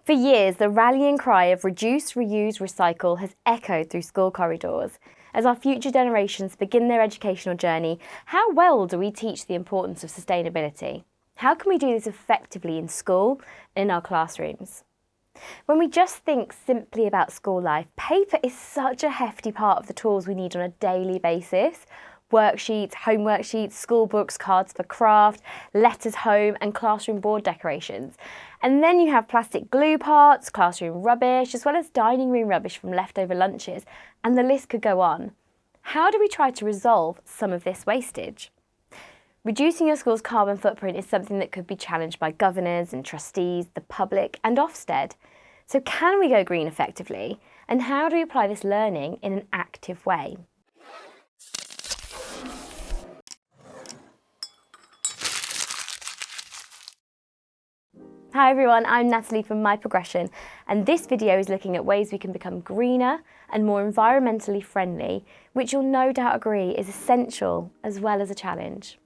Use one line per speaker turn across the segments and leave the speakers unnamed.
For years, the rallying cry of reduce, reuse, recycle has echoed through school corridors. As our future generations begin their educational journey, how well do we teach the importance of sustainability? How can we do this effectively in school and in our classrooms? When we just think simply about school life, paper is such a hefty part of the tools we need on a daily basis. Worksheets, homework sheets, school books, cards for craft, letters home and classroom board decorations. And then you have plastic glue parts, classroom rubbish, as well as dining room rubbish from leftover lunches, and the list could go on. How do we try to resolve some of this wastage? Reducing your school's carbon footprint is something that could be challenged by governors and trustees, the public and Ofsted. So can we go green effectively? And how do we apply this learning in an active way? Hi everyone, I'm Natalie from MyProgression, and this video is looking at ways we can become greener and more environmentally friendly, which you'll no doubt agree is essential as well as a challenge.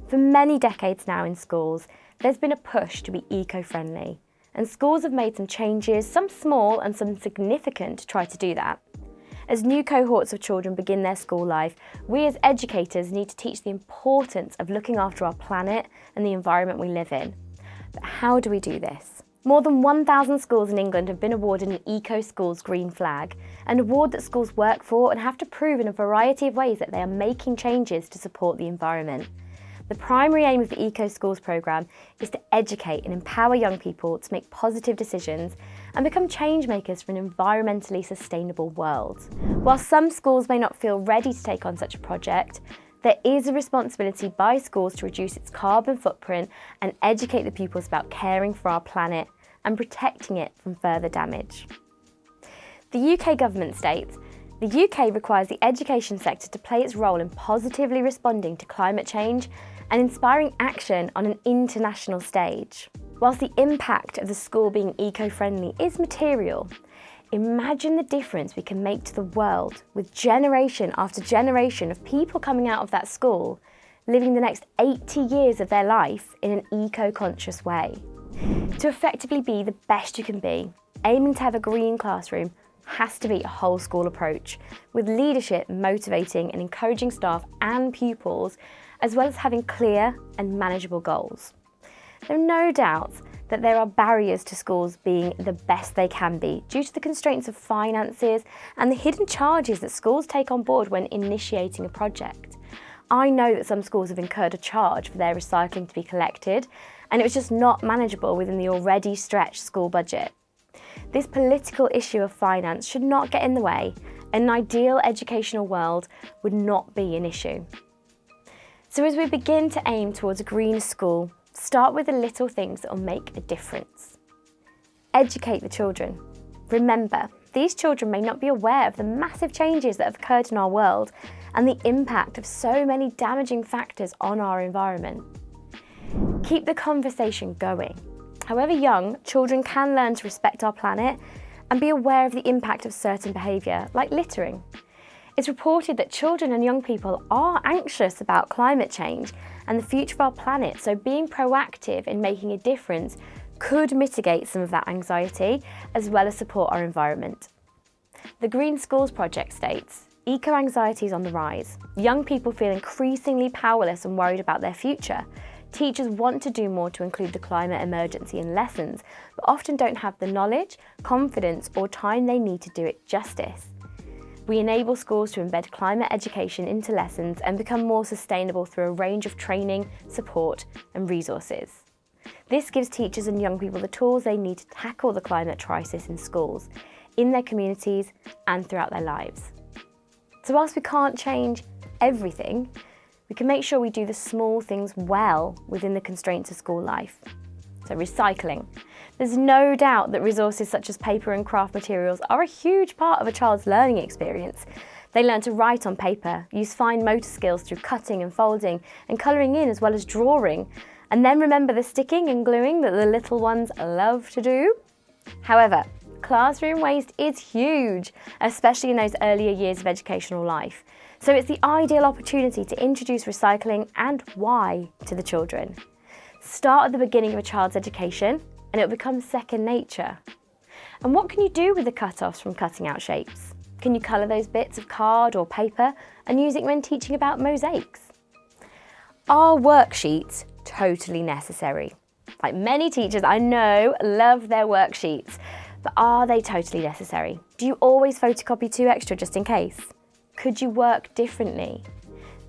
For many decades now in schools, there's been a push to be eco-friendly, and schools have made some changes, some small and some significant, to try to do that. As new cohorts of children begin their school life, we as educators need to teach the importance of looking after our planet and the environment we live in. But how do we do this? More than 1,000 schools in England have been awarded an Eco Schools Green Flag, an award that schools work for and have to prove in a variety of ways that they are making changes to support the environment. The primary aim of the Eco Schools programme is to educate and empower young people to make positive decisions and become change makers for an environmentally sustainable world. While some schools may not feel ready to take on such a project, there is a responsibility by schools to reduce its carbon footprint and educate the pupils about caring for our planet and protecting it from further damage. The UK government states, the UK requires the education sector to play its role in positively responding to climate change and inspiring action on an international stage. Whilst the impact of the school being eco-friendly is material, imagine the difference we can make to the world with generation after generation of people coming out of that school, living the next 80 years of their life in an eco-conscious way. To effectively be the best you can be, aiming to have a green classroom has to be a whole school approach, with leadership motivating and encouraging staff and pupils, as well as having clear and manageable goals. There are no doubts that there are barriers to schools being the best they can be due to the constraints of finances and the hidden charges that schools take on board when initiating a project. I know that some schools have incurred a charge for their recycling to be collected, and it was just not manageable within the already stretched school budget. This political issue of finance should not get in the way. An ideal educational world would not be an issue. So as we begin to aim towards a greener school, start with the little things that will make a difference. Educate the children. Remember, these children may not be aware of the massive changes that have occurred in our world and the impact of so many damaging factors on our environment. Keep the conversation going. However young, children can learn to respect our planet and be aware of the impact of certain behaviour, like littering. It's reported that children and young people are anxious about climate change and the future of our planet, so being proactive in making a difference could mitigate some of that anxiety, as well as support our environment. The Green Schools Project states, eco-anxiety is on the rise. Young people feel increasingly powerless and worried about their future. Teachers want to do more to include the climate emergency in lessons, but often don't have the knowledge, confidence, or time they need to do it justice. We enable schools to embed climate education into lessons and become more sustainable through a range of training, support, and resources. This gives teachers and young people the tools they need to tackle the climate crisis in schools, in their communities, and throughout their lives. So whilst we can't change everything, we can make sure we do the small things well within the constraints of school life. So recycling. There's no doubt that resources such as paper and craft materials are a huge part of a child's learning experience. They learn to write on paper, use fine motor skills through cutting and folding and colouring in as well as drawing, and then remember the sticking and gluing that the little ones love to do. However, classroom waste is huge, especially in those earlier years of educational life. So it's the ideal opportunity to introduce recycling and why to the children. Start at the beginning of a child's education and it'll become second nature. And what can you do with the cut-offs from cutting out shapes? Can you colour those bits of card or paper and use it when teaching about mosaics? Are worksheets totally necessary? Like many teachers I know love their worksheets, but are they totally necessary? Do you always photocopy 2 extra just in case? Could you work differently?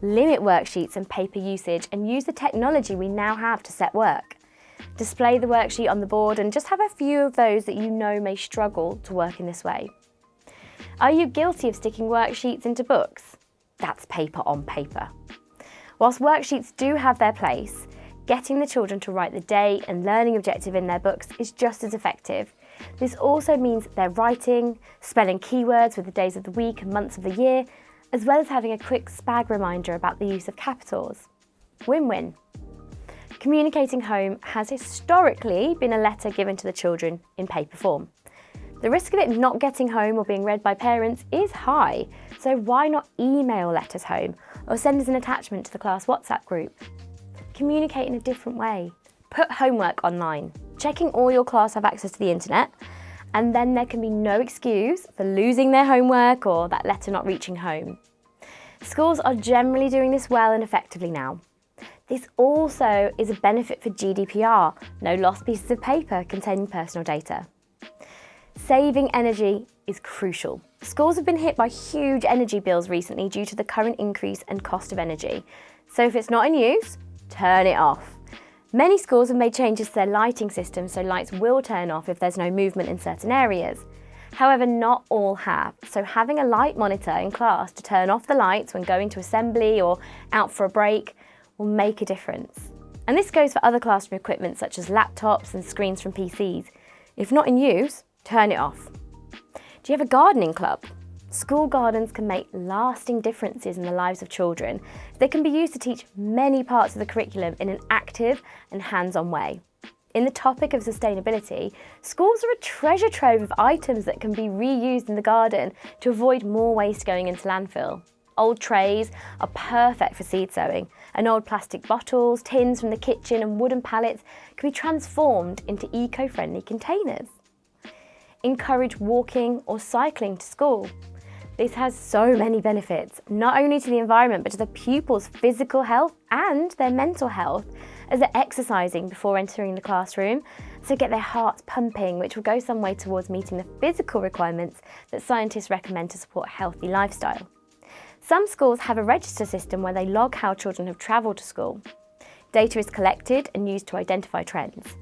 Limit worksheets and paper usage and use the technology we now have to set work. Display the worksheet on the board and just have a few of those that you know may struggle to work in this way. Are you guilty of sticking worksheets into books? That's paper on paper. Whilst worksheets do have their place, getting the children to write the day and learning objective in their books is just as effective. This also means they're writing, spelling keywords with the days of the week and months of the year, as well as having a quick spag reminder about the use of capitals. Win-win. Communicating home has historically been a letter given to the children in paper form. The risk of it not getting home or being read by parents is high, so why not email letters home or send as an attachment to the class WhatsApp group? Communicate in a different way. Put homework online, checking all your class have access to the internet, and then there can be no excuse for losing their homework or that letter not reaching home. Schools are generally doing this well and effectively now. This also is a benefit for GDPR, no lost pieces of paper containing personal data. Saving energy is crucial. Schools have been hit by huge energy bills recently due to the current increase and cost of energy. So if it's not in use, turn it off. Many schools have made changes to their lighting system so lights will turn off if there's no movement in certain areas. However, not all have, so having a light monitor in class to turn off the lights when going to assembly or out for a break will make a difference. And this goes for other classroom equipment such as laptops and screens from PCs. If not in use, turn it off. Do you have a gardening club? School gardens can make lasting differences in the lives of children. They can be used to teach many parts of the curriculum in an active and hands-on way. In the topic of sustainability, schools are a treasure trove of items that can be reused in the garden to avoid more waste going into landfill. Old trays are perfect for seed sowing, and old plastic bottles, tins from the kitchen and wooden pallets can be transformed into eco-friendly containers. Encourage walking or cycling to school. This has so many benefits, not only to the environment but to the pupils' physical health and their mental health as they're exercising before entering the classroom, so get their hearts pumping, which will go some way towards meeting the physical requirements that scientists recommend to support a healthy lifestyle. Some schools have a register system where they log how children have travelled to school. Data is collected and used to identify trends.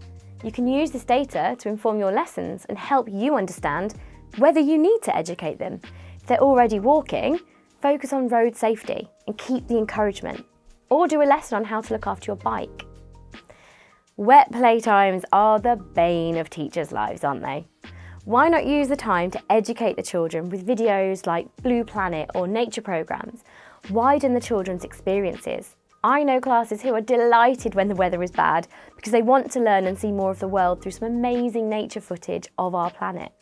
You can use this data to inform your lessons and help you understand whether you need to educate them. If they're already walking, focus on road safety and keep the encouragement. Or do a lesson on how to look after your bike. Wet playtimes are the bane of teachers' lives, aren't they? Why not use the time to educate the children with videos like Blue Planet or nature programmes? Widen the children's experiences. I know classes who are delighted when the weather is bad because they want to learn and see more of the world through some amazing nature footage of our planet.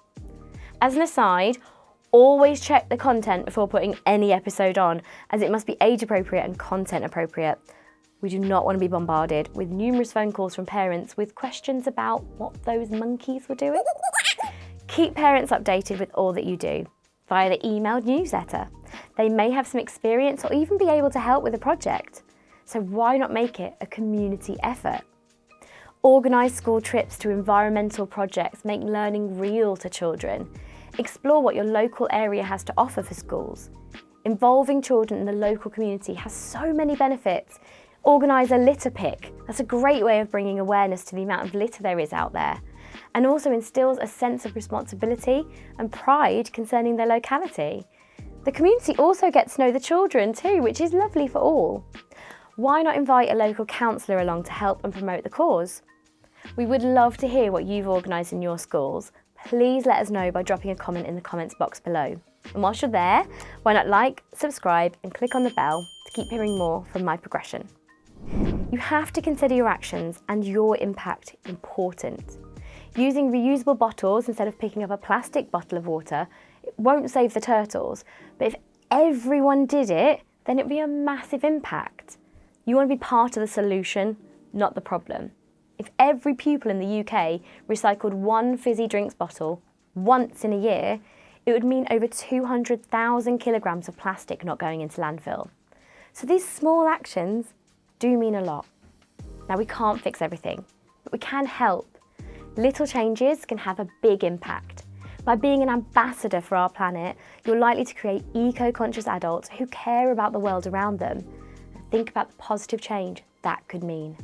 As an aside, always check the content before putting any episode on, as it must be age appropriate and content appropriate. We do not want to be bombarded with numerous phone calls from parents with questions about what those monkeys were doing. Keep parents updated with all that you do via the emailed newsletter. They may have some experience or even be able to help with a project. So why not make it a community effort? Organise school trips to environmental projects, make learning real to children. Explore what your local area has to offer for schools. Involving children in the local community has so many benefits. Organise a litter pick. That's a great way of bringing awareness to the amount of litter there is out there, and also instills a sense of responsibility and pride concerning their locality. The community also gets to know the children too, which is lovely for all. Why not invite a local counsellor along to help and promote the cause? We would love to hear what you've organised in your schools. Please let us know by dropping a comment in the comments box below. And whilst you're there, why not like, subscribe and click on the bell to keep hearing more from MyProgression. You have to consider your actions and your impact important. Using reusable bottles instead of picking up a plastic bottle of water, it won't save the turtles, but if everyone did it, then it would be a massive impact. You want to be part of the solution, not the problem. If every pupil in the UK recycled one fizzy drinks bottle once in a year, it would mean over 200,000 kilograms of plastic not going into landfill. So these small actions do mean a lot. Now, we can't fix everything, but we can help. Little changes can have a big impact. By being an ambassador for our planet, you're likely to create eco-conscious adults who care about the world around them and think about the positive change that could mean.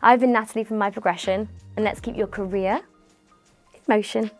I've been Natalie from MyProgression, and let's keep your career in motion.